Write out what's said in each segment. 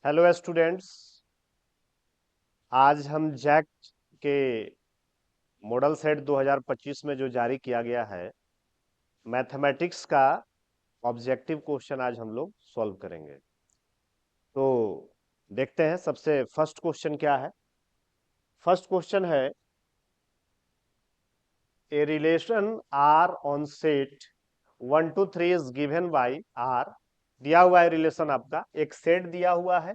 Hello students. आज हम Jack के मॉडल सेट 2025 में जो जारी किया गया है मैथमेटिक्स का ऑब्जेक्टिव क्वेश्चन आज हम लोग सॉल्व करेंगे। तो देखते हैं सबसे फर्स्ट क्वेश्चन क्या है। फर्स्ट क्वेश्चन है a relation R on set 1 to 3 is given by R. दिया हुआ है रिलेशन, आपका एक सेट दिया हुआ है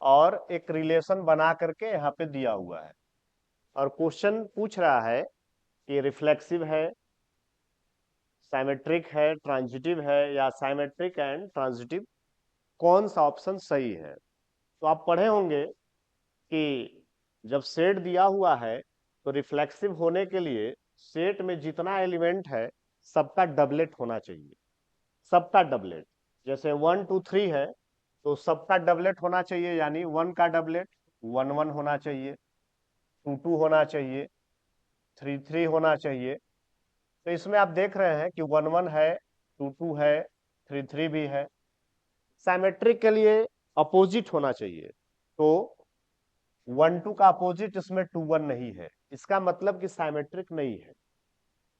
और एक रिलेशन बना करके यहाँ पे दिया हुआ है और क्वेश्चन पूछ रहा है कि रिफ्लेक्सिव है, साइमेट्रिक है, ट्रांजिटिव है या साइमेट्रिक एंड ट्रांजिटिव, कौन सा ऑप्शन सही है। तो आप पढ़े होंगे कि जब सेट दिया हुआ है तो रिफ्लेक्सिव होने के लिए सेट में जितना एलिमेंट है सबका डबलेट होना चाहिए। सबका डबलेट, जैसे 1 2 3 है तो सबका डबलेट होना चाहिए, यानी 1 का डबलेट 1 1 होना चाहिए, 2 2 होना चाहिए, 3 3 होना चाहिए। तो इसमें आप देख रहे हैं कि 1 1 है, 2 2 है, 3 3 भी है। साइमेट्रिक के लिए अपोजिट होना चाहिए, तो 1 2 का अपोजिट इसमें 2 1 नहीं है, इसका मतलब कि साइमेट्रिक नहीं है।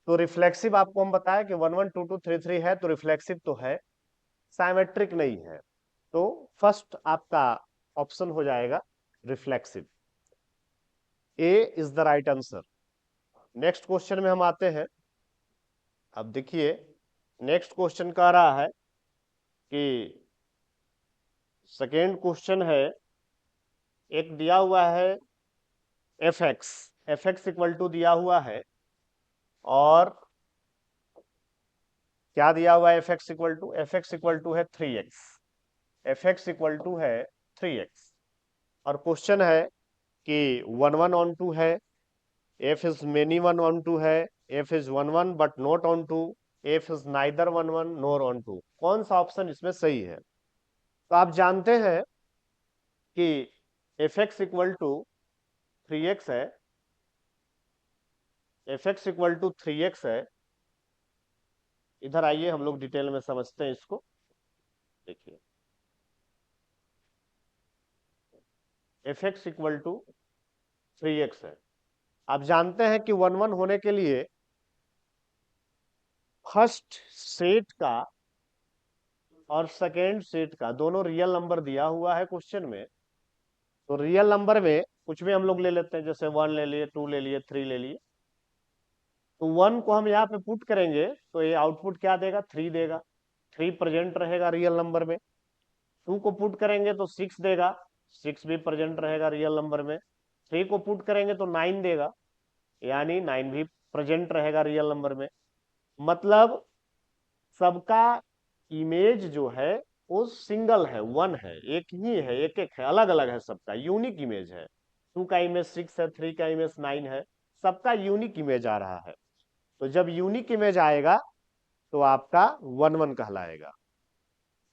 तो रिफ्लेक्सिव आपको हम बताया कि 1 1 2 2 3 3 है, तो रिफ्लेक्सिव तो है, साइमेट्रिक नहीं है। तो फर्स्ट आपका ऑप्शन हो जाएगा reflexive. A is the right answer. Next question में हम आते हैं। अब देखिए, नेक्स्ट क्वेश्चन कह रहा है कि सेकेंड क्वेश्चन है, एक दिया हुआ है एफ एक्स इक्वल टू दिया हुआ है और क्या दिया हुआ है एफ एक्स इक्वल टू है 3x। F x equal to है 3x और क्वेश्चन है कि 1 1 ऑन टू है, F is many one onto है, F is 1 1 but not onto, F is neither 1 1 nor onto, कौन सा option इसमें सही है। तो आप जानते हैं कि F x equal to 3x है, F x equal to 3x है। इधर आइए हम लोग डिटेल में समझते हैं इसको। देखिए, F x equal to 3x है। आप जानते हैं कि 1 1 होने के लिए फर्स्ट सेट का और सेकेंड सेट का दोनों रियल नंबर दिया हुआ है क्वेश्चन में। तो रियल नंबर में कुछ भी हम लोग ले लेते हैं, जैसे 1 ले लिए, 2 ले लिए, 3 ले लिए। तो 1 को हम यहाँ पे पुट करेंगे तो ये आउटपुट क्या देगा, 3 देगा, 3 प्रेजेंट रहेगा रियल नंबर में। 2 को पुट करेंगे तो 6 देगा, 6 भी प्रेजेंट रहेगा रियल नंबर में। 3 को पुट करेंगे तो 9 देगा, यानी 9 भी प्रेजेंट रहेगा रियल नंबर में। मतलब सबका इमेज जो है वो सिंगल है, वन है, एक ही है, एक एक है, अलग अलग है, सबका यूनिक इमेज है। 2 का इमेज 6 है, 3 का इमेज 9 है, सबका यूनिक इमेज आ रहा है। तो जब यूनिक इमेज आएगा तो आपका 1 1 कहलाएगा।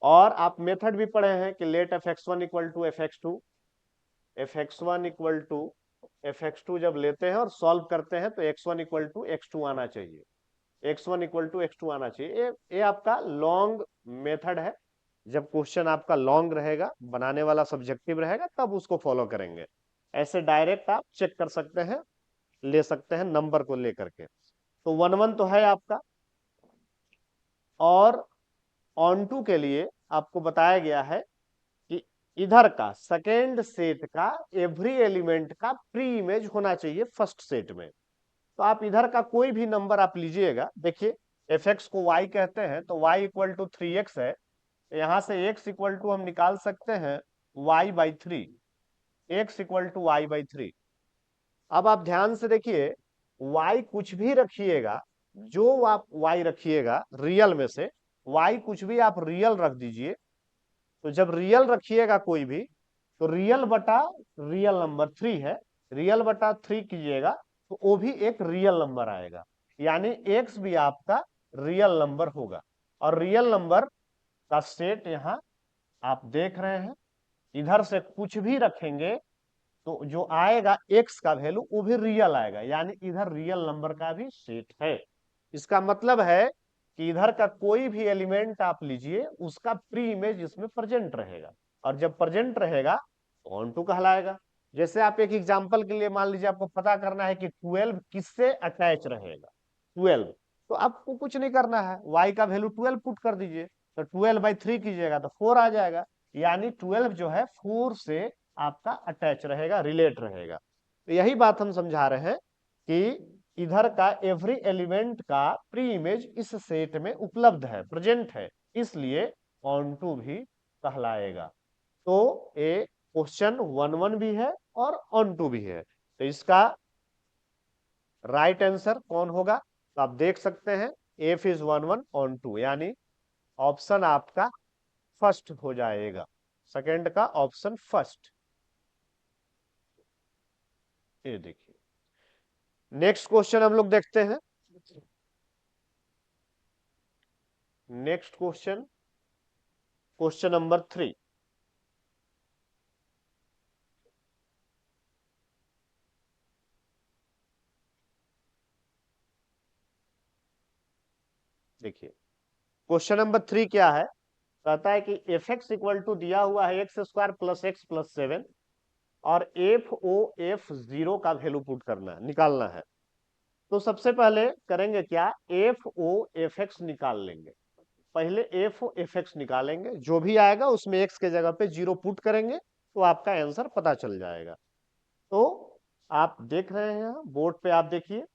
और आप मेथड भी पढ़े हैं कि let f x one equal to f x two, f x one equal to f x two जब लेते हैं और सॉल्व करते हैं तो x one equal to x two आना चाहिए, x one equal to x two आना चाहिए। ये आपका लॉन्ग मेथड है। जब क्वेश्चन आपका लॉन्ग रहेगा, बनाने वाला सब्जेक्टिव रहेगा, तब उसको फॉलो करेंगे। ऐसे डायरेक्ट आप चेक कर सकते हैं, ले सकते हैं नंबर को लेकर के। तो 1 1 तो है आपका। और ऑन टू के लिए आपको बताया गया है कि इधर का सेकेंड सेट का एवरी एलिमेंट का प्री इमेज होना चाहिए फर्स्ट सेट में। तो आप इधर का कोई भी नंबर आप लीजिएगा। देखिए, एफ एक्स को वाई कहते हैं तो वाई इक्वल टू 3x है, यहां से x इक्वल टू हम निकाल सकते हैं y/3, x equal to y/3। अब आप ध्यान से देखिए, y कुछ भी रखिएगा, जो आप y रखिएगा रियल में से, y कुछ भी आप रियल रख दीजिए। तो जब रियल रखिएगा कोई भी, तो रियल बटा रियल नंबर 3 है, रियल बटा 3 कीजिएगा तो वो भी एक रियल नंबर आएगा, यानी x भी आपका रियल नंबर होगा। और रियल नंबर का सेट यहां आप देख रहे हैं, इधर से कुछ भी रखेंगे तो जो आएगा x का वैल्यू वो भी रियल आएगा, यानी इधर रियल नंबर का भी सेट है। इसका मतलब है कि इधर का कोई भी एलिमेंट आप लीजिए उसका प्री इमेज इसमें प्रेजेंट रहेगा, और जब प्रेजेंट रहेगा तो ऑन टू कहलाएगा। जैसे आप एक एग्जांपल के लिए मान लीजिए आपको पता करना है कि 12 किससे अटैच रहेगा, 12, तो आपको कुछ नहीं करना है, y का वैल्यू 12 पुट कर दीजिए, तो 12/3 कीजिएगा तो 4 आ जाएगा, यानी 12 जो है 4 से आपका अटैच रहेगा, रिलेट रहेगा। तो यही बात हम समझा रहे हैं कि इधर का एवरी एलिमेंट का प्री इमेज इस सेट में उपलब्ध है, प्रेजेंट है, इसलिए ऑन टू भी कहलाएगा। तो ये क्वेश्चन 1-1 भी है और ऑन टू भी है, तो इसका राइट आंसर कौन होगा, तो आप देख सकते हैं एफ इज 1-1 ऑन टू, यानी ऑप्शन आपका फर्स्ट हो जाएगा, सेकंड का ऑप्शन फर्स्ट। ये देखिए नेक्स्ट क्वेश्चन हम लोग देखते हैं। Next question, question number 3। देखिए क्वेश्चन नंबर 3 क्या है, कहता है कि एफ एक्स इक्वल टू दिया हुआ है x² + x+7, और एफ ओ एफ जीरो का वैल्यू पुट करना है, निकालना है। तो सबसे पहले करेंगे क्या, एफ ओ एफ एक्स निकाल लेंगे। पहले एफ ओ एफ एक्स निकालेंगे, जो भी आएगा उसमें एक्स के जगह पे 0 पुट करेंगे तो आपका आंसर पता चल जाएगा। तो आप देख रहे हैं बोर्ड पे, आप देखिए,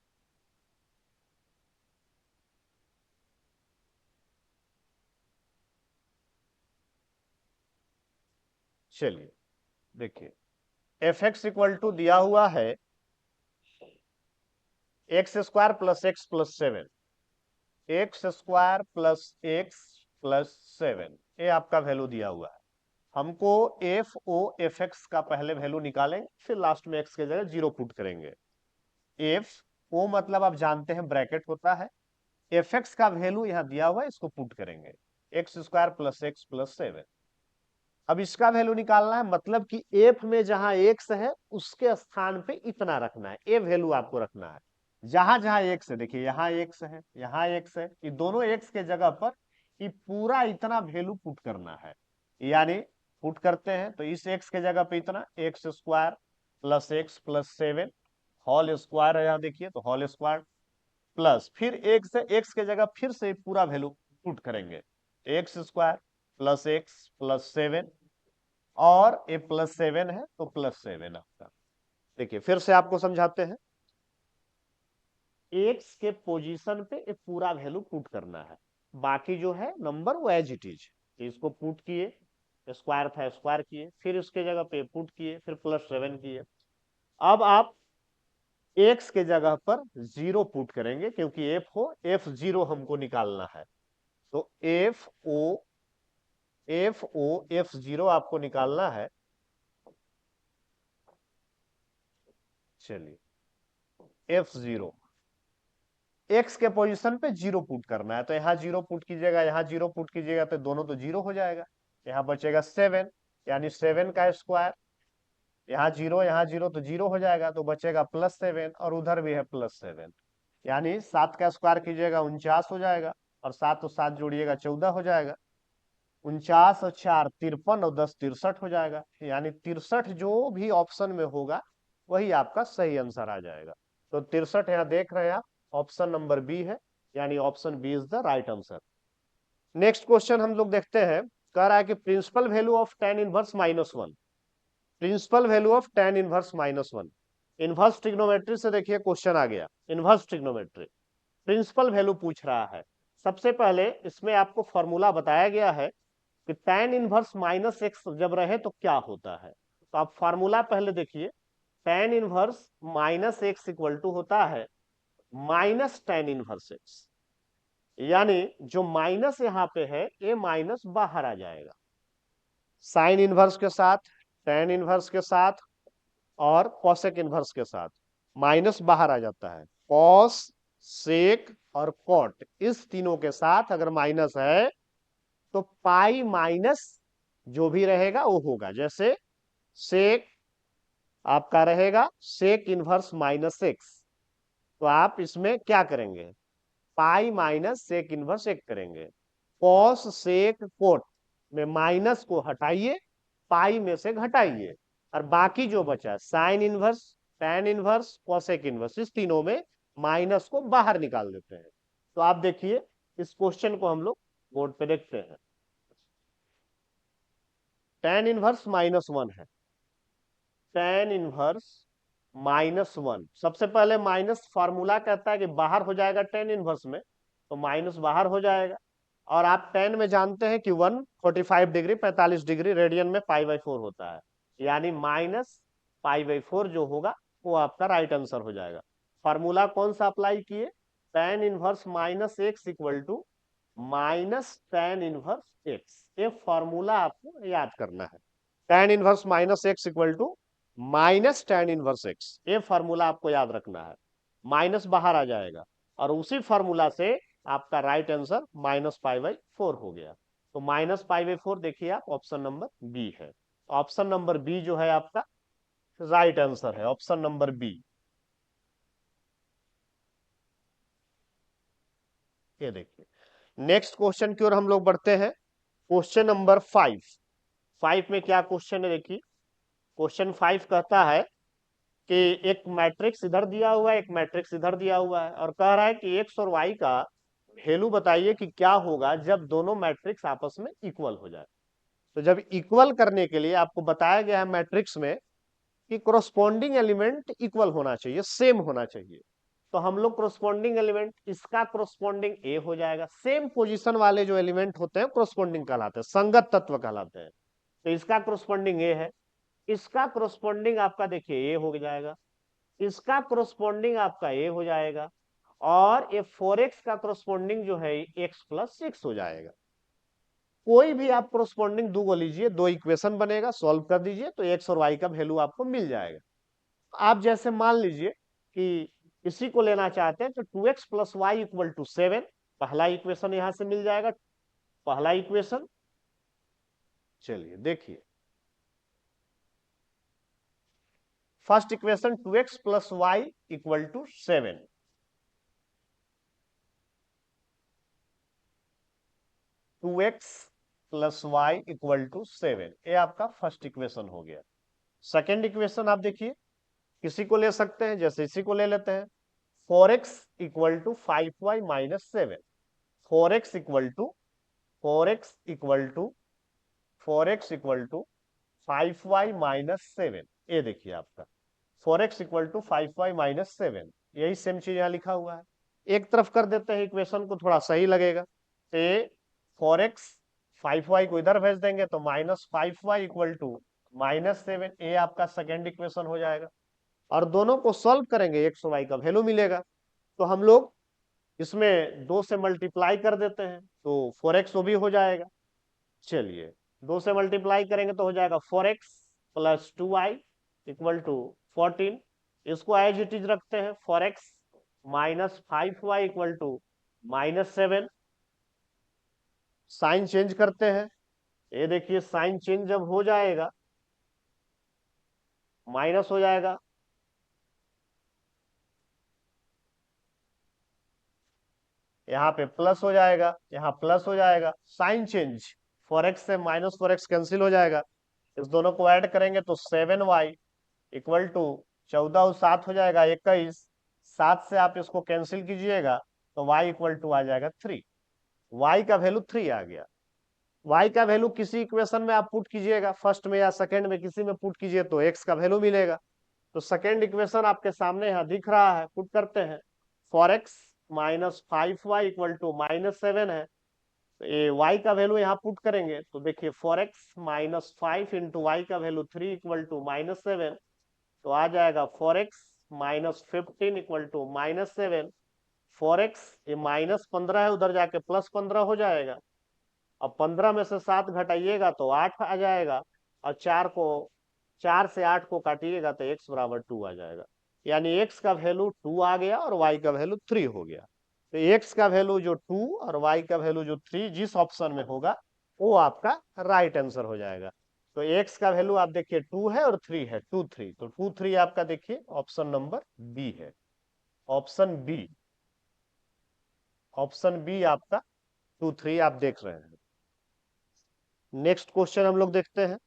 चलिए देखिए, एफ एक्स इक्वल टू दिया हुआ है x² + x+7, x² + x+7, ये आपका वैल्यू दिया हुआ है। हमको एफ ओ एफ एक्स का पहले वैल्यू निकालेंगे, फिर लास्ट में एक्स के जगह 0 पुट करेंगे। एफ ओ मतलब आप जानते हैं ब्रैकेट होता है, एफ एक्स का वैल्यू यहाँ दिया हुआ है, इसको पुट करेंगे, x² + x+7। अब इसका वैल्यू निकालना है, मतलब कि एफ में जहां एक्स है उसके स्थान पे इतना रखना है, ए वैल्यू आपको रखना है। जहां जहां एक्स है, देखिए यहाँ एक्स है, यहाँ एक्स है, ये दोनों एक्स के जगह पर ये पूरा इतना वैल्यू पुट करना है। यानी पुट करते हैं तो इस एक्स के जगह पे इतना x² + x+7 होल स्क्वायर है, यहाँ देखिए तो होल स्क्वायर, प्लस फिर एक्स के जगह फिर से पूरा वैल्यू पुट करेंगे, x² + x+7, और ए +7 है तो +7 आपका। देखिए फिर से आपको समझाते हैं, एक्स के पोजीशन पे एक पूरा वैल्यू पुट करना है, बाकी जो है नंबर वो एज इट इज। इसको पुट किए, स्क्वायर था स्क्वायर किए, फिर उसके जगह पे पुट किए, फिर +7 किए। अब आप एक्स के जगह पर 0 पुट करेंगे, क्योंकि f0 हमको निकालना है। तो f0 आपको निकालना है। चलिए f0 एक्स के पोजीशन पे 0 पुट करना है, तो यहाँ 0 पुट कीजिएगा, यहाँ 0 पुट कीजिएगा, तो दोनों तो 0 हो जाएगा। यहाँ बचेगा 7, यानी 7 का स्क्वायर, यहाँ 0 तो 0 हो जाएगा, तो बचेगा +7, और उधर भी है +7, यानी 7 का स्क्वायर कीजिएगा 49 हो जाएगा, और 7 और 7 जोड़िएगा 14 हो जाएगा। 49 और 4 53, और 10 63 हो जाएगा, यानी 63 जो भी ऑप्शन में होगा वही आपका सही आंसर आ जाएगा। तो 63 यहाँ देख रहे हैं आप, ऑप्शन नंबर बी है, यानी option B is the right answer. Next question हम लोग देखते हैं, कह रहा है कि principal value of tan inverse -1, principal value of tan inverse -1। Inverse trigonometry से देखिए क्वेश्चन आ गया, इनवर्स ट्रिग्नोमेट्री प्रिंसिपल वैल्यू पूछ रहा है। सबसे पहले इसमें आपको फॉर्मूला बताया गया है कि tan इनवर्स -x जब रहे तो क्या होता है। तो आप फॉर्मूला पहले देखिए, tan inverse -x equal to होता है -tan इनवर्स x, यानी जो माइनस यहाँ पे है ये माइनस बाहर आ जाएगा, साइन इनवर्स के साथ, tan इनवर्स के साथ, और कॉसेक इनवर्स के साथ माइनस बाहर आ जाता है। कॉस, सेक और कॉट, इस तीनों के साथ अगर माइनस है तो पाई माइनस जो भी रहेगा वो होगा। जैसे सेक आपका रहेगा सेक इनवर्स -x, तो आप इसमें क्या करेंगे, पाई माइनस सेक इनवर्स एक करेंगे। कॉस सेक कोट में माइनस को हटाइए, पाई में से घटाइए, और बाकी जो बचा sine inverse, tan inverse, cosec inverse, इस तीनों में माइनस को बाहर निकाल देते हैं। तो आप देखिए इस क्वेश्चन को हम लोग बोर्ड पे देखते हैं। टैन इनवर्स -1 है, टैन इनवर्स -1। सबसे पहले माइनस फार्मूला कहता है कि बाहर हो जाएगा टैन इनवर्स में, तो माइनस बाहर हो जाएगा। और आप टैन में जानते हैं कि 145 डिग्री 45 डिग्री रेडियन में π/4 होता है, यानी -π/4 जो होगा वो आपका राइट आंसर हो जाएगा। फार्मूला कौन सा अप्लाई किए? Tan inverse -x equal to -tan inverse x। ये फार्मूला आपको याद करना है। Tan inverse -x equal to -tan inverse x, ये फार्मूला आपको याद रखना है। माइनस बाहर आ जाएगा और उसी फार्मूला से आपका राइट आंसर -π/4 हो गया। तो -π/4 देखिए आप ऑप्शन नंबर बी है। ऑप्शन नंबर बी जो है आपका राइट आंसर है, ऑप्शन नंबर बी। ये देखिए नेक्स्ट क्वेश्चन की ओर हम लोग बढ़ते हैं। Question number 5। 5 में क्या क्वेश्चन है देखिए। क्वेश्चन 5 कहता है कि एक मैट्रिक्स इधर दिया हुआ है, एक मैट्रिक्स इधर दिया हुआ है, और कह रहा है कि एक्स और वाई का वैल्यू बताइए कि क्या होगा जब दोनों मैट्रिक्स आपस में इक्वल हो जाए। तो जब इक्वल करने के लिए आपको बताया गया है मैट्रिक्स में कि कोरोस्पोंडिंग एलिमेंट इक्वल होना चाहिए, सेम होना चाहिए। तो हम लोग कोरोस्पोंडिंग एलिमेंट, इसका कोरोस्पोंडिंग ए हो जाएगा। सेम पोजीशन वाले जो एलिमेंट होते हैं कोरोस्पोंडिंग कहलाते हैं, संगत तत्व कहलाते हैं। तो इसका कोरोस्पोंडिंग ए है, इसका कोरोस्पोंडिंग आपका देखिए ए हो जाएगा, इसका कोरोस्पोंडिंग आपका ए हो जाएगा, और ये 4x का कोरोस्पोंडिंग जो है x+6 हो जाएगा। कोई भी आप कोरोस्पोंडिंग दो लीजिए, दो इक्वेशन बनेगा, सॉल्व कर दीजिए तो x और y का वैल्यू आपको मिल जाएगा। आप जैसे मान लीजिए कि इसी को लेना चाहते हैं तो 2x + y = 7, पहला इक्वेशन यहां से मिल जाएगा। पहला इक्वेशन, चलिए देखिए first equation 2x + y = 7। 2x + y = 7, ये आपका फर्स्ट इक्वेशन हो गया। सेकेंड इक्वेशन आप देखिए, किसी को ले सकते हैं, जैसे इसी को ले लेते हैं। 4x = 5y - 7। 4x = 5y - 7। ये देखिए आपका 4x = 5y - 7, यही सेम चीज यहाँ लिखा हुआ है। एक तरफ कर देते हैं इक्वेशन को, थोड़ा सही लगेगा। तो 4x, 5y को इधर भेज देंगे तो -5y = -7, ये आपका सेकेंड इक्वेशन हो जाएगा। और दोनों को सॉल्व करेंगे, एक्स और वाई का वैल्यू मिलेगा। तो हम लोग इसमें 2 से मल्टीप्लाई कर देते हैं तो 4x वो भी हो जाएगा। चलिए 2 से मल्टीप्लाई करेंगे तो हो जाएगा 4x + 2y = 14। इसको एज इट इज रखते हैं, 4x - 5y = -7। साइन चेंज करते हैं, ये देखिए साइन चेंज जब हो जाएगा माइनस हो जाएगा, यहाँ पे प्लस हो जाएगा, यहाँ प्लस हो जाएगा। साइन चेंज, 4x से -4x कैंसिल हो जाएगा। इस दोनों को ऐड करेंगे तो 7y = 14 और 7 हो जाएगा 21। 7 से आप इसको कैंसिल कीजिएगा तो y = आ जाएगा 3। y का वैल्यू 3 आ गया। y का वैल्यू किसी इक्वेशन में आप पुट कीजिएगा, फर्स्ट में या सेकंड में, किसी में पुट कीजिए तो x का वैल्यू मिलेगा। तो सेकंड इक्वेशन आपके सामने यहाँ दिख रहा है, पुट करते हैं। 4x - 5y = -7 है, तो ये y का वैल्यू यहाँ पुट करेंगे तो देखिए 4x - 5 × y का वैल्यू 3 = -7, तो आ जाएगा 4x - 15 = -7। 4x ये -15 है, उधर जाके +15 हो जाएगा। अब 15 में से 7 घटाइएगा तो 8 आ जाएगा, और 4 से 8 को काटिएगा तो x = 2 आ जाएगा। यानी x का वैल्यू 2 आ गया और y का वैल्यू 3 हो गया। तो x का वैल्यू जो 2 और y का वैल्यू जो 3 जिस ऑप्शन में होगा वो आपका राइट आंसर हो जाएगा। तो x का वैल्यू आप देखिए 2 है और 3 है, 2 3, तो 2 3 आपका देखिए ऑप्शन नंबर बी है, ऑप्शन बी। ऑप्शन बी आपका 2 3 आप देख रहे हैं। नेक्स्ट क्वेश्चन हम लोग देखते हैं।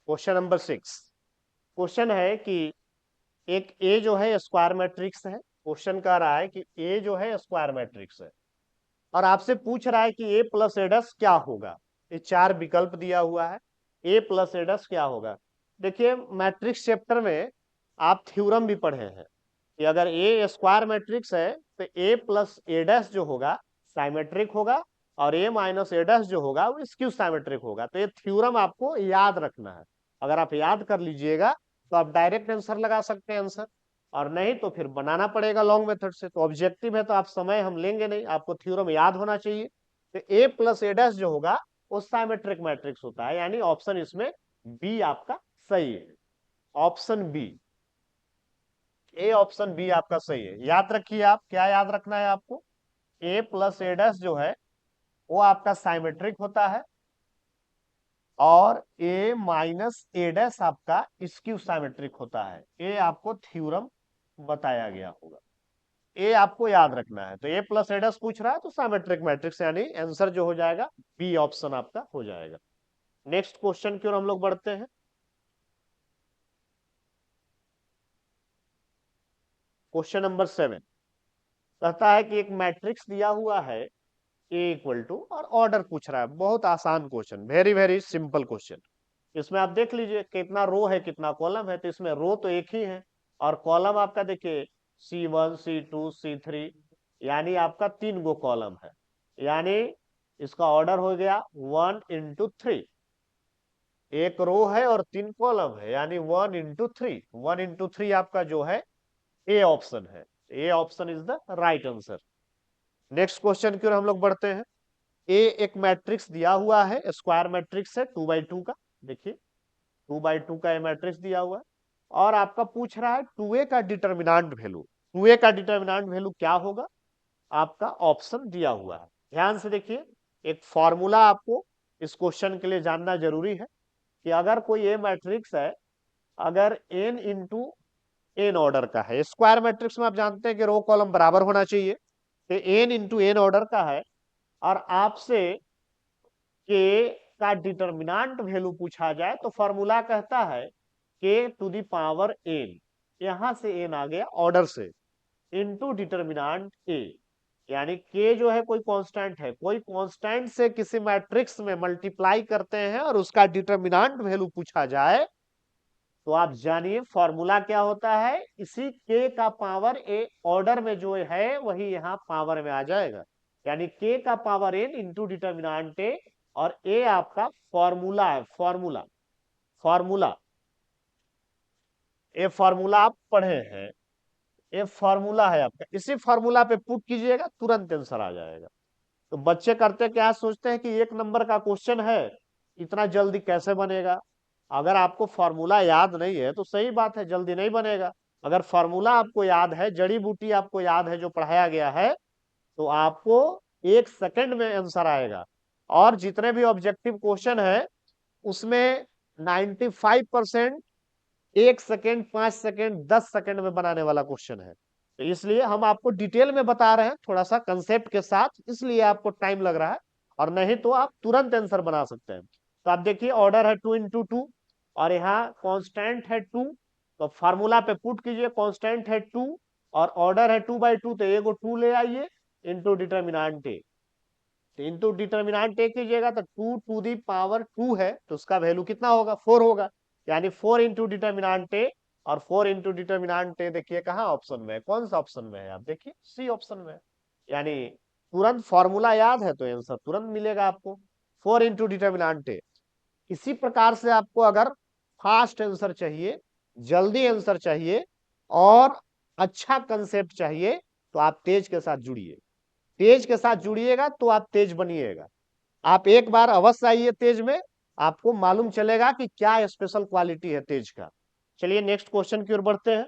Question number 6। क्वेश्चन है कि एक ए जो है स्क्वायर मैट्रिक्स है। क्वेश्चन कह रहा है कि ए जो है स्क्वायर मैट्रिक्स है और आपसे पूछ रहा है कि ए प्लस एडस क्या होगा। ये चार विकल्प दिया हुआ है, ए प्लस एडस क्या होगा। देखिए मैट्रिक्स चैप्टर में आप थ्योरम भी पढ़े हैं कि अगर ए स्क्वायर मैट्रिक्स है तो ए प्लस एडस जो होगा साइमेट्रिक होगा और ए माइनस एडस जो होगा वो स्क्यू साइमेट्रिक होगा। तो ये थ्योरम आपको याद रखना है। अगर आप याद कर लीजिएगा तो आप डायरेक्ट आंसर लगा सकते हैं आंसर, और नहीं तो फिर बनाना पड़ेगा लॉन्ग मेथड से। तो ऑब्जेक्टिव है तो आप समय हम लेंगे नहीं, आपको थ्योरम याद होना चाहिए। तो ए प्लस एडस जो होगा वो साइमेट्रिक मैट्रिक्स होता है, यानी ऑप्शन इसमें बी आपका सही है। ऑप्शन बी, ए ऑप्शन बी आपका सही है। याद रखिए, आप क्या याद रखना है आपको, ए प्लस एडस जो है वो आपका साइमेट्रिक होता है और ए माइनस एडस आपका स्क्यू साइमेट्रिक होता है। ये आपको थ्योरम बताया गया होगा, ये आपको याद रखना है। तो ए प्लस एडस पूछ रहा है तो साइमेट्रिक मैट्रिक्स, यानी आंसर जो हो जाएगा बी ऑप्शन आपका हो जाएगा। नेक्स्ट क्वेश्चन की ओर हम लोग बढ़ते हैं। क्वेश्चन नंबर 7 कहता है कि एक मैट्रिक्स दिया हुआ है ए इक्वल टू, और ऑर्डर पूछ रहा है। बहुत आसान question, very very simple question. इसमें आप देख लीजिए कितना रो है कितना कॉलम है। तो इसमें रो तो एक ही है और कॉलम आपका देखिए C1 C2 C3, यानी आपका 3 गो कॉलम है। यानी इसका ऑर्डर हो गया 1 into 3। एक रो है और 3 कॉलम है, यानी 1 into 3। 1 into 3 आपका जो है ए ऑप्शन है। A option is the right answer. Next question की ओर हम लोग बढ़ते हैं। ए एक मैट्रिक्स दिया हुआ है, स्क्वायर मैट्रिक्स है 2x2 का। देखिए 2x2 का मैट्रिक्स दिया हुआ है और आपका पूछ रहा है 2a का डिटर्मिनेंट वैल्यू। 2a का डिटर्मिनेंट वैल्यू क्या होगा, आपका ऑप्शन दिया हुआ है। ध्यान से देखिए, एक फॉर्मूला आपको इस क्वेश्चन के लिए जानना जरूरी है कि अगर कोई ए मैट्रिक्स है, अगर n इंटू एन ऑर्डर का है, स्क्वायर मैट्रिक्स में आप जानते हैं कि रो कॉलम बराबर होना चाहिए। तो n इंटू एन ऑर्डर का है और आपसे के का डिटर्मिनेंट वैल्यू पूछा जाए तो फॉर्मूला कहता है के टू द पावर n, यहां से n आ गया ऑर्डर से, इनटू डिटर्मिनेंट a। यानी k जो है कोई कांस्टेंट है, कोई कांस्टेंट से किसी मैट्रिक्स में मल्टीप्लाई करते हैं और उसका डिटर्मिनेंट वैल्यू पूछा जाए तो आप जानिए फॉर्मूला क्या होता है, इसी k का पावर a ऑर्डर में जो है वही यहां पावर में आ जाएगा। यानी k का power n into determinant a, और a आपका फॉर्मूला है। फॉर्मूला फॉर्मूला ये फॉर्मूला आप पढ़े हैं, ये फॉर्मूला है आपका। इसी फॉर्मूला पे पुट कीजिएगा तुरंत आंसर आ जाएगा। तो बच्चे करते क्या सोचते हैं कि एक नंबर का क्वेश्चन है, इतना जल्दी कैसे बनेगा। अगर आपको फॉर्मूला याद नहीं है तो सही बात है, जल्दी नहीं बनेगा। अगर फॉर्मूला आपको याद है, जड़ी बूटी आपको याद है जो पढ़ाया गया है, तो आपको 1 सेकंड में आंसर आएगा। और जितने भी ऑब्जेक्टिव क्वेश्चन है उसमें 95% 1 सेकंड 5 सेकंड 10 सेकंड में बनाने वाला क्वेश्चन है। तो इसलिए हम आपको डिटेल में बता रहे हैं, थोड़ा सा कंसेप्ट के साथ, इसलिए आपको टाइम लग रहा है, और नहीं तो आप तुरंत आंसर बना सकते हैं। तो आप देखिए ऑर्डर है 2 into 2 और यहाँ कांस्टेंट है 2। तो फार्मूला पे पुट कीजिए, कांस्टेंट है 2 और ऑर्डर है 2x2, तो एगो 2 ले आइए इंटू डिटर्मिनेंट ए। तो इंटू डिटर्मिनेंट ए कीजिएगा तो 2 टू दी पावर 2 है, तो उसका वैल्यू कितना होगा 4 होगा। यानी 4 इंटू डिटर्मिनेंट ए, और 4 इंटू डिटर्मिनेंट ए देखिए कहाँ ऑप्शन में है, कौन सा ऑप्शन में है, आप देखिए सी ऑप्शन में है। यानी तुरंत फॉर्मूला याद है तो आंसर तुरंत मिलेगा आपको, 4 इंटू डिटर्मिनेंट ए। इसी प्रकार से आपको अगर फास्ट आंसर चाहिए, जल्दी आंसर चाहिए और अच्छा कंसेप्ट चाहिए तो आप तेज के साथ जुड़िए। तेज के साथ जुड़िएगा तो आप तेज बनिएगा। आप एक बार अवश्य आइए तेज में, आपको मालूम चलेगा कि क्या स्पेशल क्वालिटी है तेज का। चलिए नेक्स्ट क्वेश्चन की ओर बढ़ते हैं।